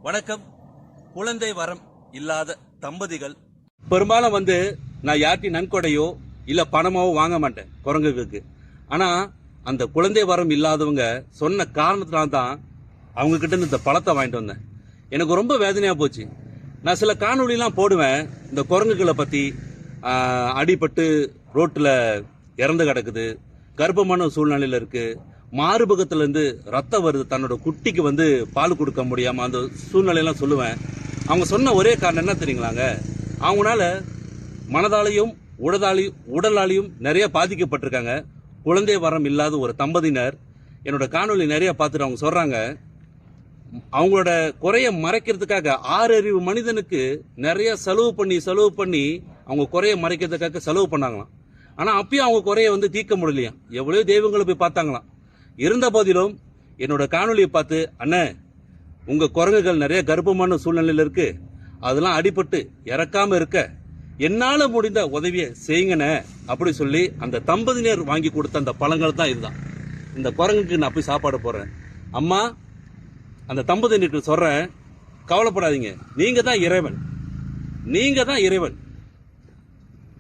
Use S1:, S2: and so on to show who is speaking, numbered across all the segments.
S1: வணக்கம். குழந்தை வரம் இல்லாத தம்பதிகள்
S2: பெரும்பாலும் நான் யார்ட்டி நன்கொடையோ இல்ல பணமாவோ வாங்க மாட்டேன் குரங்குகளுக்கு. ஆனா அந்த குழந்தை வரம் இல்லாதவங்க சொன்ன காரணத்தினால தான் அவங்க கிட்ட இந்த பழத்தை வாங்கிட்டு வந்தேன். எனக்கு ரொம்ப வேதனையா போச்சு. நான் சில காணொலிலாம் போடுவேன், இந்த குரங்குகளை பத்தி. அடிபட்டு ரோட்டில் இறந்து கிடக்குது, கர்ப்பமான சூழ்நிலையில் இருக்கு, மார்பகத்துல இருந்து ரத்தம் வருது, தன்னோட குட்டிக்கு பால் கொடுக்க முடியாம அந்த சூழ்நிலையெல்லாம் சொல்லுவேன். அவங்க சொன்ன ஒரே காரணம் என்ன தெரியுங்களாங்க, அவங்களால மனதாலையும் உடலாலையும் நிறைய பாதிக்கப்பட்டிருக்காங்க. குழந்தை வரம் இல்லாத ஒரு தம்பதியினர் என்னோட காணொலி நிறைய பார்த்துட்டு அவங்க சொல்றாங்க, அவங்களோட குறைய மறைக்கிறதுக்காக 6 அறிவு மனிதனுக்கு நிறைய செலவு பண்ணி அவங்க குறைய மறைக்கிறதுக்காக செலவு பண்ணாங்களாம். ஆனா அப்பயும் அவங்க குறைய தீர்க்க முடியலையா. எவ்வளவு தெய்வங்களை போய் பார்த்தாங்களாம். இருந்த போதிலும் என்னோட காணொலியை பார்த்து, அண்ணே உங்க குரங்குகள் நிறைய கர்ப்பமான சூழ்நிலையில இருக்கு, அதெல்லாம் அடிபட்டு இறக்காம இருக்க என்னால முடிந்த உதவியை செய்யுங்கண்ணே அப்படி சொல்லி அந்த தம்பதியினர் வாங்கி கொடுத்த அந்த பழங்கள் தான் இதுதான். இந்த குரங்குக்கு நான் போய் சாப்பாடு போடுறேன். அம்மா, அந்த தம்பதியினருக்கு சொல்றேன், கவலைப்படாதீங்க, நீங்க தான் இறைவன்.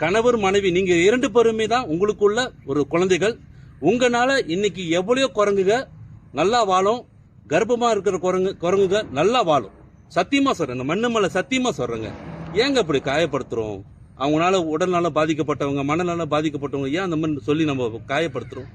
S2: கணவர் மனைவி நீங்க 2 பேருமே தான் உங்களுக்குள்ள ஒரு குழந்தைகள். உங்களால இன்னைக்கு எவ்வளவு குரங்குக நல்லா வாழும், கர்ப்பமா இருக்கிற குரங்குக நல்லா வாழும். சத்தியமா சொல்றேன், இந்த மண்ணு மேல சத்தியமா சொல்றேங்க. ஏங்க இப்படி காயப்படுத்துறோம்? அவங்களால உடல்நலம் பாதிக்கப்பட்டவங்க, மனநலம் பாதிக்கப்பட்டவங்க ஏன் அந்த மாதிரி சொல்லி நம்ம காயப்படுத்துறோம்?